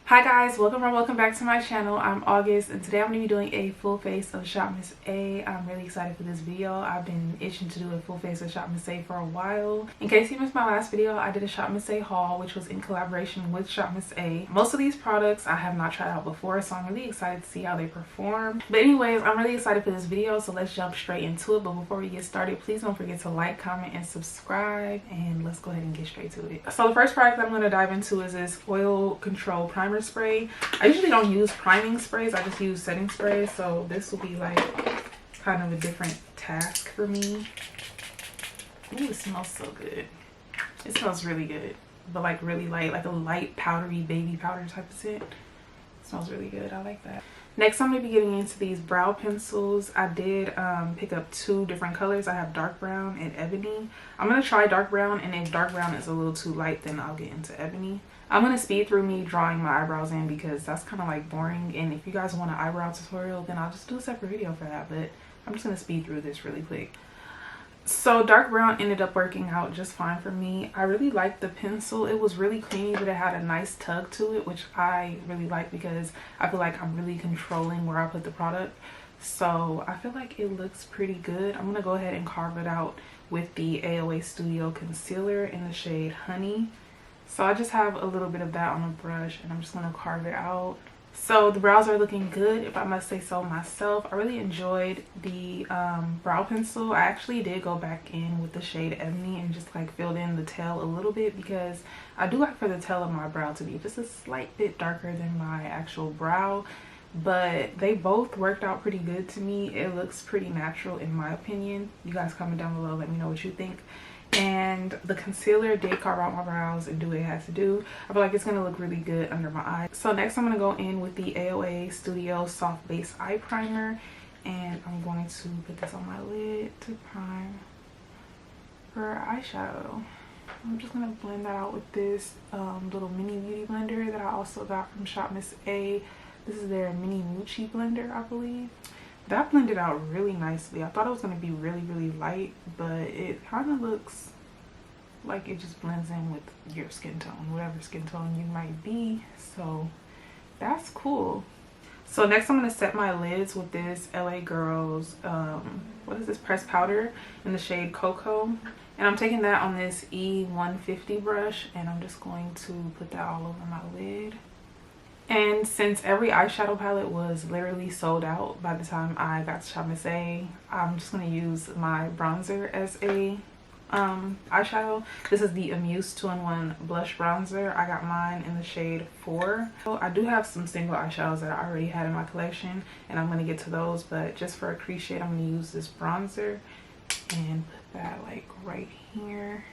Hi guys, welcome or welcome back to my channel. I'm August and today I'm going to be doing a full face of Shop Miss A. I'm really excited for this video. I've been itching to do a full face of Shop Miss A for a while. In case you missed my last video, I did a Shop Miss A haul which was in collaboration with Shop Miss A. Most of these products I have not tried out before, so I'm really excited to see how they perform. But anyways, I'm really excited for this video, so let's jump straight into it. But before we get started, please don't forget to like, comment, and subscribe, and let's go ahead and get straight to it. So the first product I'm going to dive into is this oil control primer spray. I usually don't use priming sprays, I just use setting sprays, so this will be like kind of a different task for me. Ooh, it smells so good. It smells really good, but like really light, like a light powdery baby powder type of scent. It smells really good. I like that. Next, I'm going to be getting into these brow pencils. I did pick up two different colors. I have dark brown and ebony. I'm going to try dark brown, and if dark brown is a little too light, then I'll get into ebony. I'm going to speed through me drawing my eyebrows in because that's kind of like boring. And if you guys want an eyebrow tutorial, then I'll just do a separate video for that. But I'm just going to speed through this really quick. So dark brown ended up working out just fine for me. I really liked the pencil. It was really creamy, but it had a nice tug to it, which I really like because I feel like I'm really controlling where I put the product. So I feel like it looks pretty good. I'm gonna go ahead and carve it out with the AOA Studio concealer in the shade Honey. So I just have a little bit of that on a brush and I'm just gonna carve it out. So the brows are looking good, if I must say so myself. I really enjoyed the brow pencil. I actually did go back in with the shade Ebony and just like filled in the tail a little bit because I do like for the tail of my brow to be just a slight bit darker than my actual brow. But they both worked out pretty good to me. It looks pretty natural in my opinion. You guys comment down below, let me know what you think. And the concealer did carve out my brows and do what it has to do. I feel like it's going to look really good under my eyes. So next I'm going to go in with the AOA Studio Soft Base Eye Primer. And I'm going to put this on my lid to prime for eyeshadow. I'm just going to blend that out with this little mini beauty blender that I also got from Shop Miss A. This is their mini Moochie blender, I believe. That blended out really nicely. I thought it was going to be really light, but it kind of looks like it just blends in with your skin tone, whatever skin tone you might be. So that's cool. So next I'm going to set my lids with this LA Girls, what is this, pressed powder in the shade Cocoa. And I'm taking that on this E150 brush and I'm just going to put that all over my lid. And since every eyeshadow palette was literally sold out by the time I got to Shop Miss A, I'm just going to use my bronzer as a eyeshadow. This is the Amuse 2-in-1 blush bronzer. I got mine in the shade 4. So I do have some single eyeshadows that I already had in my collection and I'm going to get to those, but just for a crease shade I'm going to use this bronzer and put that like right here.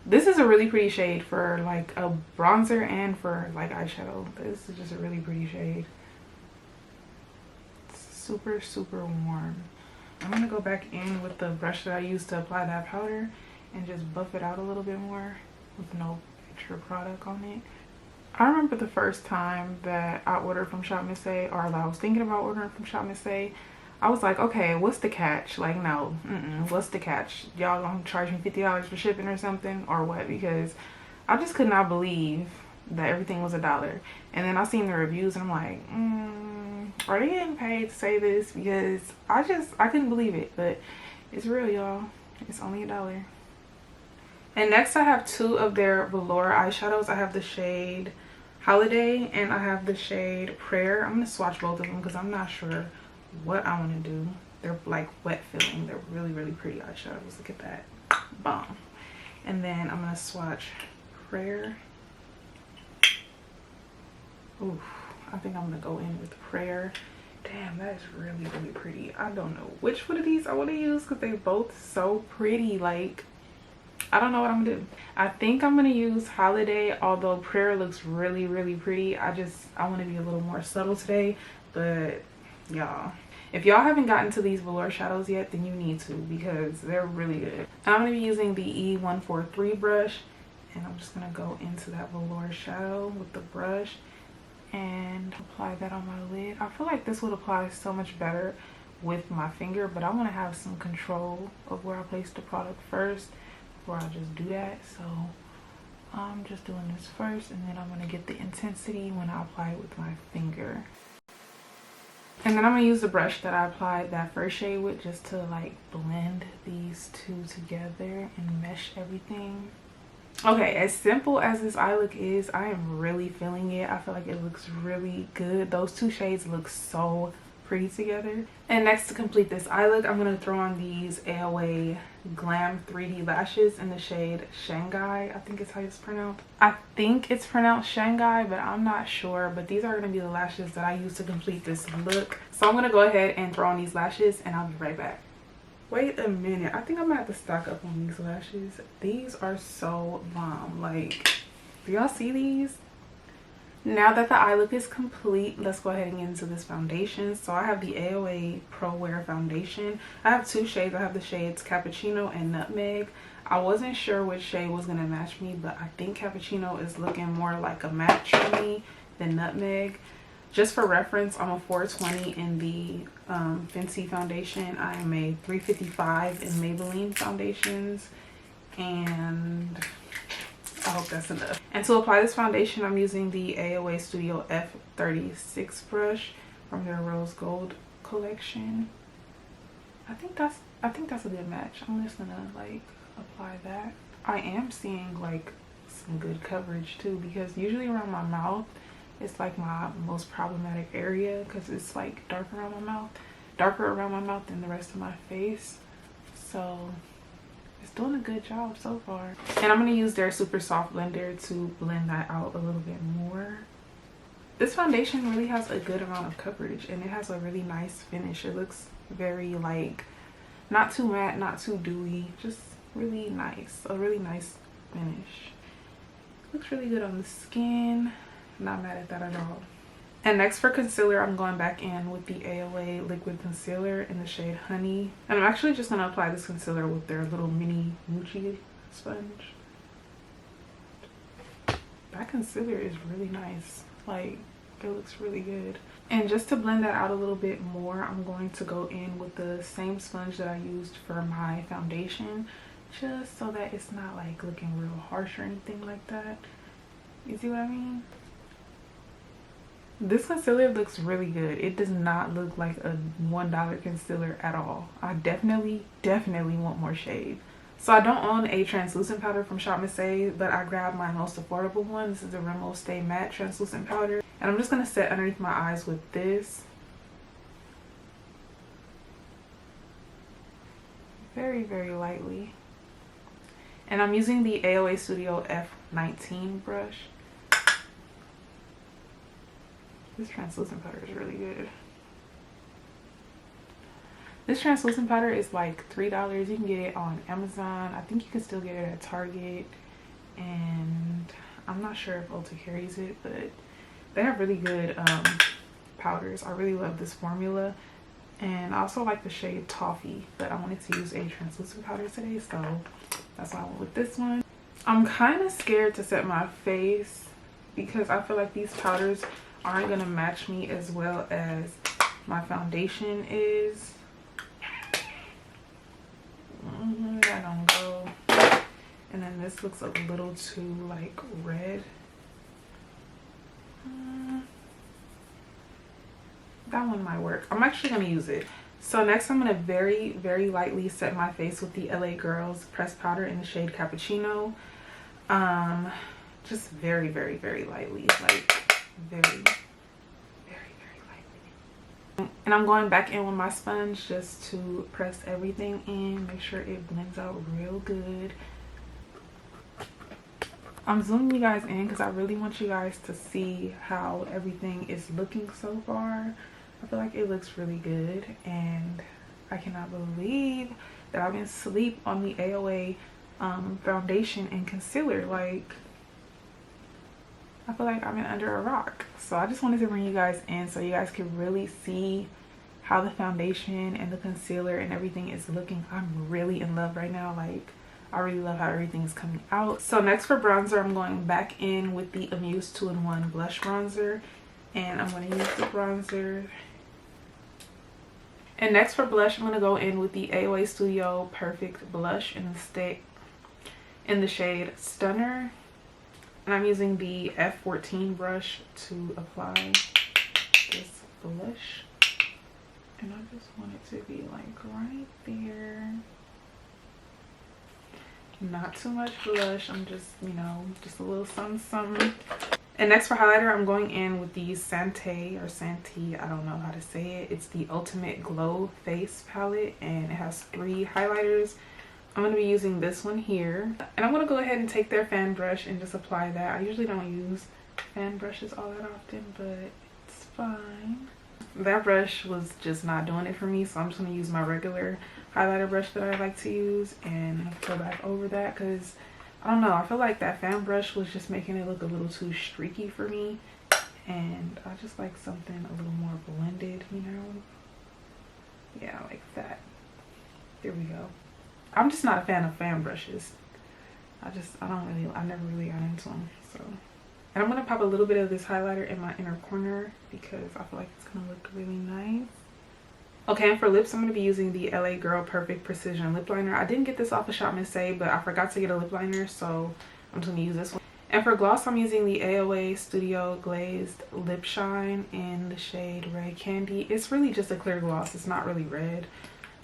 This is a really pretty shade for like a bronzer and for like eyeshadow. This is just a really pretty shade. It's super warm. I'm gonna go back in with the brush that I used to apply that powder and just buff it out a little bit more with no extra product on it. I remember the first time that I ordered from Shop Miss A, or that I was thinking about ordering from Shop Miss A, I was like, okay, what's the catch? Like, no, what's the catch? Y'all gonna charge me $50 for shipping or something, or what? Because I just could not believe that everything was $1. And then I seen the reviews and I'm like, are they getting paid to say this? Because I couldn't believe it, but it's real, y'all. It's only $1. And next I have two of their velour eyeshadows. I have the shade Holiday and I have the shade Prayer. I'm gonna swatch both of them because I'm not sure what I want to do. They're like wet filling. They're really pretty eyeshadows. Look at that. Bomb. And then I'm gonna swatch Prayer. Ooh, I think I'm gonna go in with Prayer. Damn, that is really pretty. I don't know which one of these I want to use because they both so pretty. Like, I don't know what I'm gonna do. I think I'm gonna use Holiday, although Prayer looks really pretty. I want to be a little more subtle today. But y'all, if y'all haven't gotten to these velour shadows yet, then you need to because they're really good. I'm going to be using the E143 brush and I'm just going to go into that velour shadow with the brush and apply that on my lid. I feel like this would apply so much better with my finger, but I want to have some control of where I place the product first before I just do that. So I'm just doing this first, and then I'm going to get the intensity when I apply it with my finger. And then I'm going to use the brush that I applied that first shade with, just to like blend these two together and mesh everything. Okay, as simple as this eye look is, I am really feeling it. I feel like it looks really good. Those two shades look so pretty together. And next, to complete this eye look, I'm going to throw on these AOA Glam 3D lashes in the shade Shanghai. I think it's how it's pronounced. I think it's pronounced Shanghai, but I'm not sure. But these are going to be the lashes that I use to complete this look. So I'm going to go ahead and throw on these lashes, and I'll be right back. Wait a minute, I think I'm gonna have to stock up on these lashes. These are so bomb. Like, do y'all see these? Now that the eye look is complete, let's go ahead and get into this foundation. So I have the AOA Pro Wear foundation. I have two shades. I have the shades Cappuccino and Nutmeg. I wasn't sure which shade was gonna match me, but I think Cappuccino is looking more like a match for me than Nutmeg. Just for reference, I'm a 420 in the Fenty foundation. I am a 355 in Maybelline foundations, and I hope that's enough. And to apply this foundation, I'm using the AOA Studio F36 brush from their Rose Gold collection. I think that's a good match. I'm just gonna like apply that. I am seeing like some good coverage too, because usually around my mouth, it's like my most problematic area, because it's like darker around my mouth than the rest of my face. So it's doing a good job so far. And I'm going to use their super soft blender to blend that out a little bit more. This foundation really has a good amount of coverage, and it has a really nice finish. It looks very like not too matte, not too dewy, just really nice. A really nice finish. Looks really good on the skin. Not mad at that at all. And next, for concealer, I'm going back in with the AOA liquid concealer in the shade Honey. And I'm actually just going to apply this concealer with their little mini Moochie sponge. That concealer is really nice. Like, it looks really good. And just to blend that out a little bit more, I'm going to go in with the same sponge that I used for my foundation, just so that it's not like looking real harsh or anything like that. You see what I mean? This concealer looks really good. It does not look like a $1 concealer at all. I definitely want more shade. So I don't own a translucent powder from Shop Miss A, but I grabbed my most affordable one. This is the Rimmel Stay Matte translucent powder, and I'm just going to set underneath my eyes with this. Very, very lightly. And I'm using the AOA Studio F19 brush. This translucent powder is really good. This translucent powder is like $3. You can get it on Amazon. I think you can still get it at Target. And I'm not sure if Ulta carries it, but they have really good powders. I really love this formula. And I also like the shade Toffee, but I wanted to use a translucent powder today, so that's why I went with this one. I'm kind of scared to set my face because I feel like these powders aren't gonna match me as well as my foundation is. That don't go. And then this looks a little too like red. That one might work. I'm actually gonna use it. So next, I'm gonna very, very lightly set my face with the LA Girls pressed powder in the shade Cappuccino. Just very, very, very lightly, like very, very, very lightly. And I'm going back in with my sponge just to press everything in, make sure it blends out real good. I'm zooming you guys in because I really want you guys to see how everything is looking so far. I feel like it looks really good, and I cannot believe that I've been asleep on the AOA foundation and concealer. Like, I feel like I've been under a rock. So I just wanted to bring you guys in so you guys can really see how the foundation and the concealer and everything is looking. I'm really in love right now. Like, I really love how everything is coming out. So next, for bronzer, I'm going back in with the Amuse 2-in-1 blush bronzer, and I'm going to use the bronzer. And next, for blush, I'm going to go in with the AOA Studio Perfect blush in the shade Stunner. And I'm using the F14 brush to apply this blush. And I just want it to be like right there. Not too much blush. I'm just, you know, just a little something. And next for highlighter, I'm going in with the Sante or Santee, I don't know how to say it. It's the Ultimate Glow Face Palette, and it has 3 highlighters. I'm going to be using this one here. And I'm going to go ahead and take their fan brush and just apply that. I usually don't use fan brushes all that often, but it's fine. That brush was just not doing it for me, so I'm just going to use my regular highlighter brush that I like to use and go back over that, because I don't know, I feel like that fan brush was just making it look a little too streaky for me, and I just like something a little more blended, you know? Yeah, like that. There we go. I'm just not a fan of fan brushes. I never really got into them, so. And I'm gonna pop a little bit of this highlighter in my inner corner because I feel like it's gonna look really nice. Okay, and for lips, I'm going to be using the LA Girl Perfect Precision Lip Liner. I didn't get this off of Shop Miss A, but I forgot to get a lip liner, so I'm just going to use this one. And for gloss, I'm using the AOA Studio Glazed Lip Shine in the shade Red Candy. It's really just a clear gloss. It's not really red.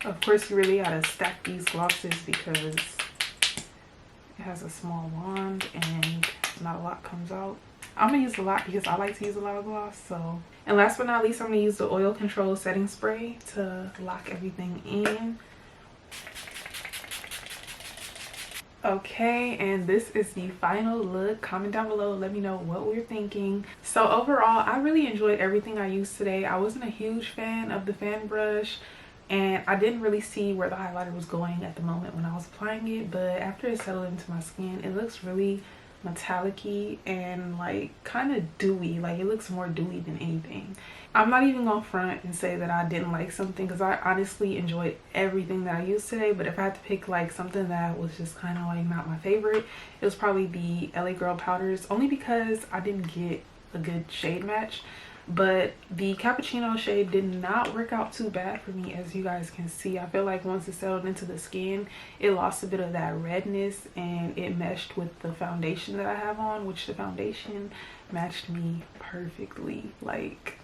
Of course, you really got to stack these glosses because it has a small wand and not a lot comes out. I'm going to use a lot because I like to use a lot of gloss, so. And last but not least, I'm going to use the Oil Control Setting Spray to lock everything in. Okay, and this is the final look. Comment down below, let me know what we're thinking. So overall, I really enjoyed everything I used today. I wasn't a huge fan of the fan brush, and I didn't really see where the highlighter was going at the moment when I was applying it, but after it settled into my skin, it looks really metallic-y and like kind of dewy. Like it looks more dewy than anything. I'm not even gonna front and say that I didn't like something, because I honestly enjoyed everything that I used today, but if I had to pick like something that was just kind of like not my favorite, it was probably the LA Girl powders, only because I didn't get a good shade match. But the cappuccino shade did not work out too bad for me, as you guys can see. I feel like once it settled into the skin, it lost a bit of that redness and it meshed with the foundation that I have on, which the foundation matched me perfectly. Like,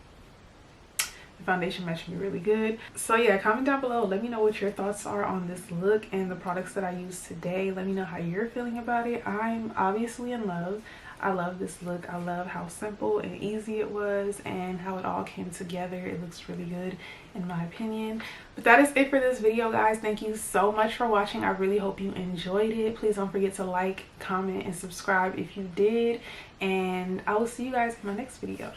the foundation matched me really good. So yeah, comment down below, let me know what your thoughts are on this look and the products that I used today. Let me know how you're feeling about it. I'm obviously in love. I love this look. I love how simple and easy it was and how it all came together. It looks really good in my opinion. But that is it for this video, guys. Thank you so much for watching. I really hope you enjoyed it. Please don't forget to like, comment, and subscribe if you did. And I will see you guys in my next video.